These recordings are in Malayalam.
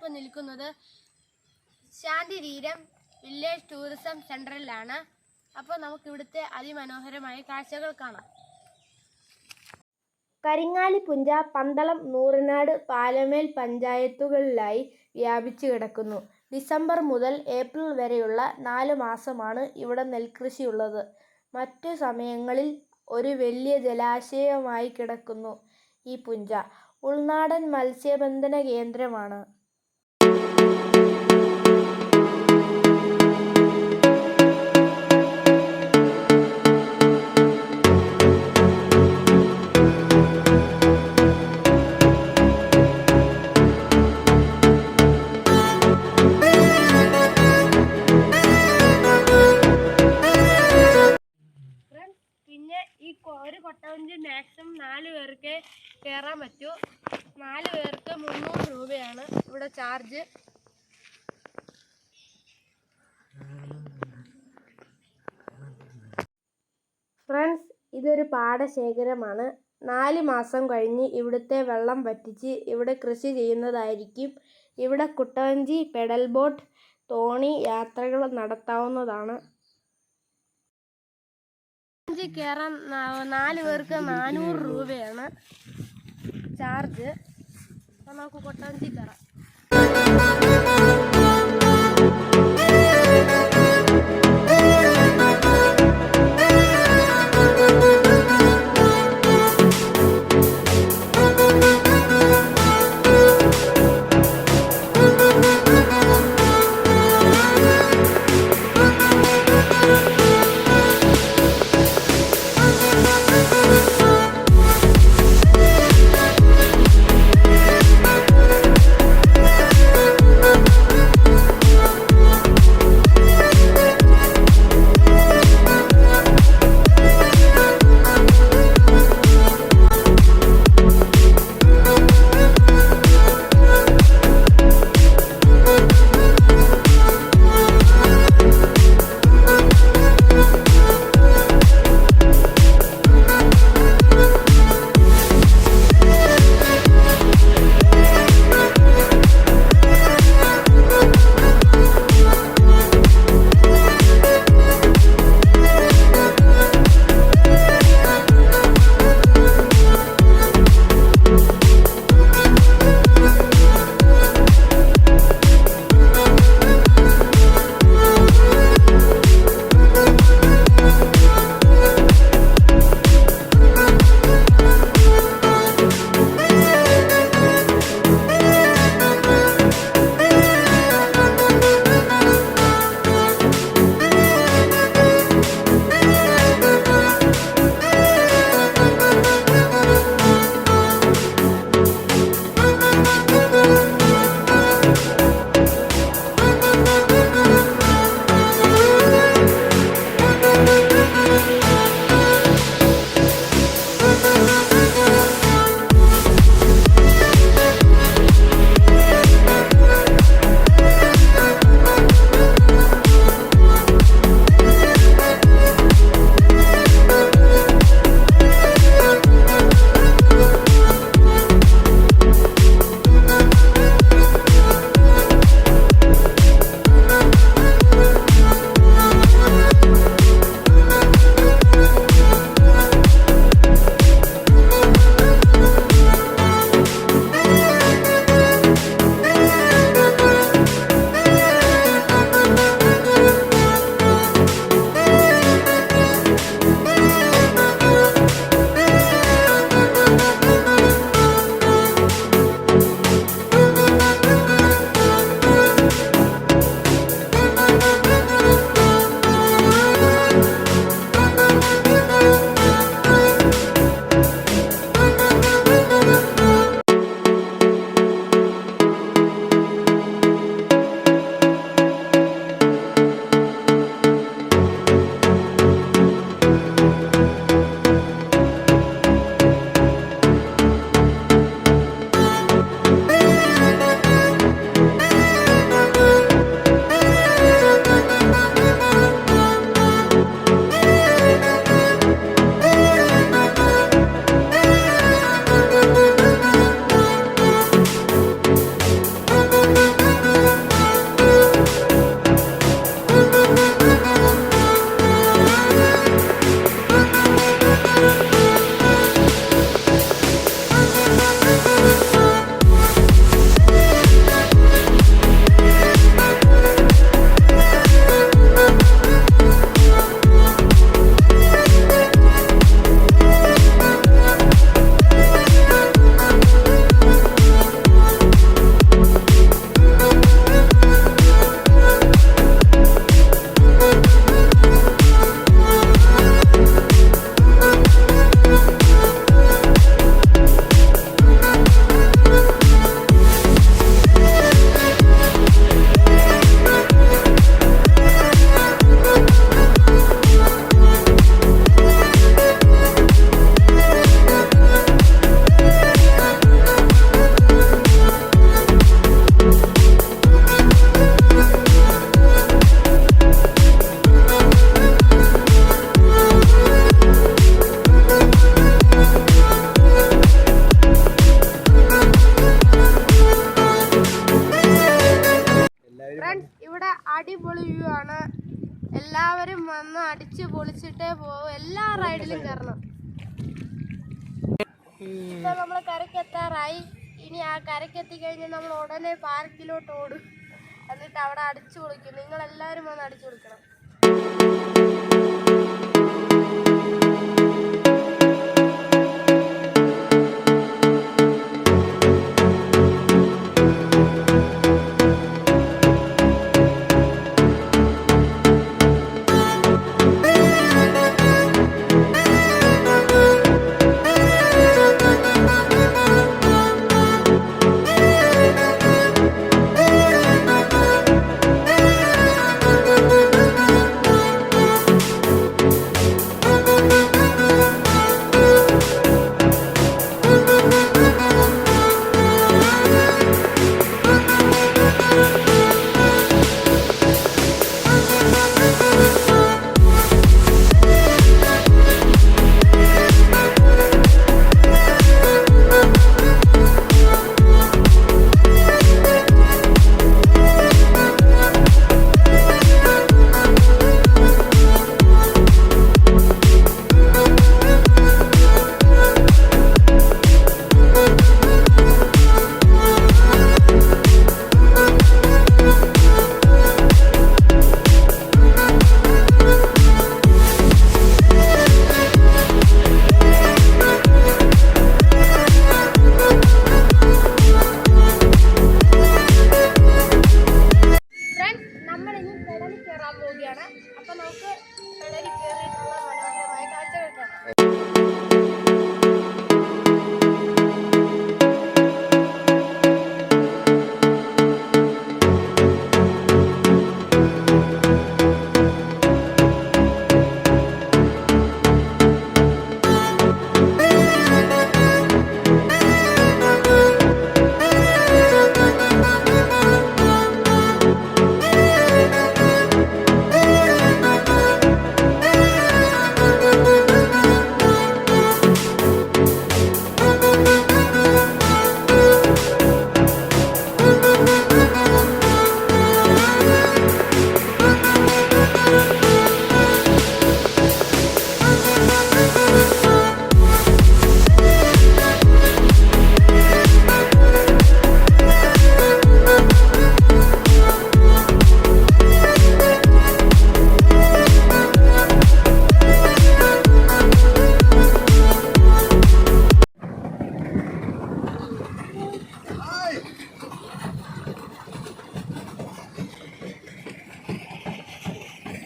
ഞാനിപ്പോൾ നിൽക്കുന്നത് ശാന്തിതീരം വില്ലേജ് ടൂറിസം സെൻറ്ററിലാണ്. അപ്പോൾ നമുക്കിവിടുത്തെ അതിമനോഹരമായ കാഴ്ചകൾ കാണാം. കരിങ്ങാലിപ്പുഞ്ച, പന്തളം, നൂറനാട്, പാലമേൽ പഞ്ചായത്തുകളിലായി വ്യാപിച്ചു കിടക്കുന്നു. ഡിസംബർ മുതൽ ഏപ്രിൽ വരെയുള്ള 4 മാസമാണ് ഇവിടെ നെൽകൃഷിയുള്ളത്. മറ്റു സമയങ്ങളിൽ ഒരു വലിയ ജലാശയമായി കിടക്കുന്നു ഈ പുഞ്ച. ഉൾനാടൻ മത്സ്യബന്ധന കേന്ദ്രമാണ്. പിന്നെ ഈ ഒരു കൊട്ടവഞ്ചി മാക്സിമം 4 പേർക്ക് കയറാൻ പറ്റൂ. 4 പേർക്ക് 300 രൂപയാണ് ഇവിടെ ചാർജ്. ഫ്രണ്ട്സ്, ഇതൊരു പാടശേഖരമാണ്. 4 മാസം കഴിഞ്ഞ് ഇവിടുത്തെ വെള്ളം വറ്റിച്ച് ഇവിടെ കൃഷി ചെയ്യുന്നതായിരിക്കും. ഇവിടെ കുട്ടവഞ്ചി, പെഡൽ ബോട്ട്, തോണി യാത്രകൾ നടത്താവുന്നതാണ്. കയറാൻ 4 പേർക്ക് 400 രൂപയാണ് ചാർജ്. അപ്പോൾ നമുക്ക് കൊട്ടവഞ്ചി കയറാം. ഫ്രണ്ട്സ്, ഇവിടെ അടിപൊളി വ്യൂ ആണ്. എല്ലാവരും വന്ന് അടിച്ച് പൊളിച്ചിട്ടേ പോകും. എല്ലാ റൈഡിലും കയറണം. ഇപ്പൊ നമ്മള് കരക്കെത്താറായി. ഇനി ആ കരക്കെത്തിക്കഴിഞ്ഞാൽ നമ്മൾ ഉടനെ പാർക്കിലോട്ട് ഓടും. എന്നിട്ട് അവിടെ അടിച്ചു പൊളിക്കും. നിങ്ങൾ എല്ലാവരും വന്ന് അടിച്ചു പൊളിക്കണം. അപ്പൊ നമുക്ക് പെടലിൽ കയറിയിട്ടുള്ള മനോഹരമായ കാഴ്ചകൾ കാണാം.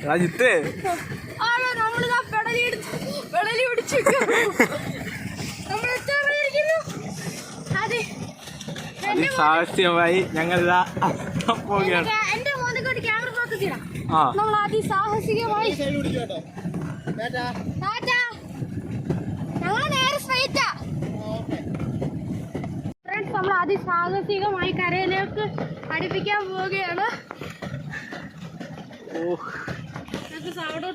രാജിത്ത് സാഹസ്യമായി ഞങ്ങൾ പോവുകയാണ്. നമ്മൾ അതിസാഹസികമായി നമ്മൾ അതിസാഹസികമായി കരയിലേക്ക് അടുപ്പിക്കാൻ പോവുകയാണ്.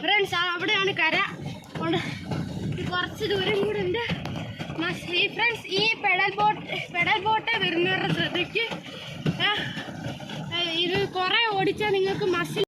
ഫ്രണ്ട്സ്, അവിടെയാണ് കര. കുറച്ച് ദൂരം കൂടെ ഉണ്ട്. ഫ്രണ്ട്സ്, ഈ പെഡൽ ബോട്ട് വരുന്നവരുടെ ശ്രദ്ധയ്ക്ക് ഇത് കുറെ ഓടിച്ചാൽ നിങ്ങൾക്ക് മസിൽ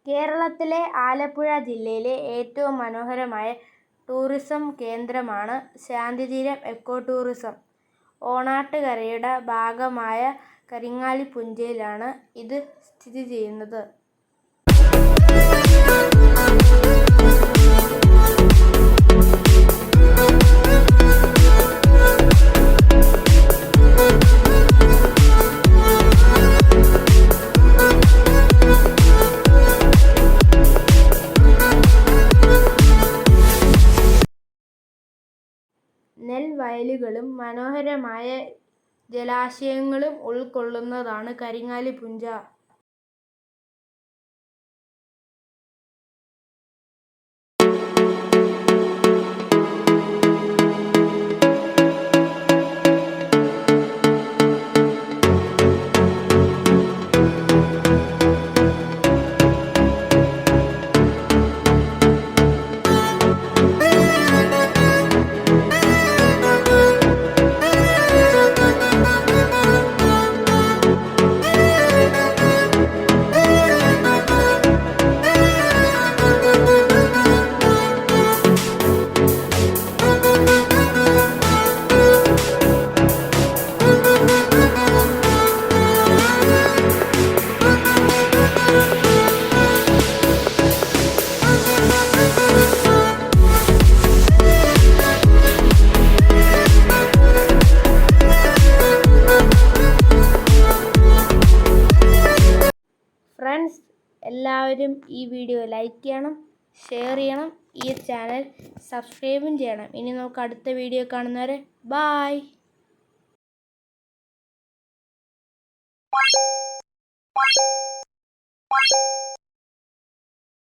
കേരളത്തിലെ ആലപ്പുഴ ജില്ലയിലെ ഏറ്റവും മനോഹരമായ ടൂറിസം കേന്ദ്രമാണ് ശാന്തിതീരം എക്കോ ടൂറിസം. ഓണാട്ടുകരയുടെ ഭാഗമായ കരിങ്ങാലിപ്പുഞ്ചയിലാണ് ഇത് സ്ഥിതി ചെയ്യുന്നത്. വയലുകളും മനോഹരമായ ജലാശയങ്ങളും ഉൾക്കൊള്ളുന്നതാണ് കരിങ്ങാലി പുഞ്ച. ഫ്രണ്ട്സ്, എല്ലാവരും ഈ വീഡിയോ ലൈക്ക് ചെയ്യണം, ഷെയർ ചെയ്യണം, ഈ ചാനൽ സബ്സ്ക്രൈബും ചെയ്യണം. ഇനി നമുക്ക് അടുത്ത വീഡിയോ കാണുന്നവരെ ബായ്.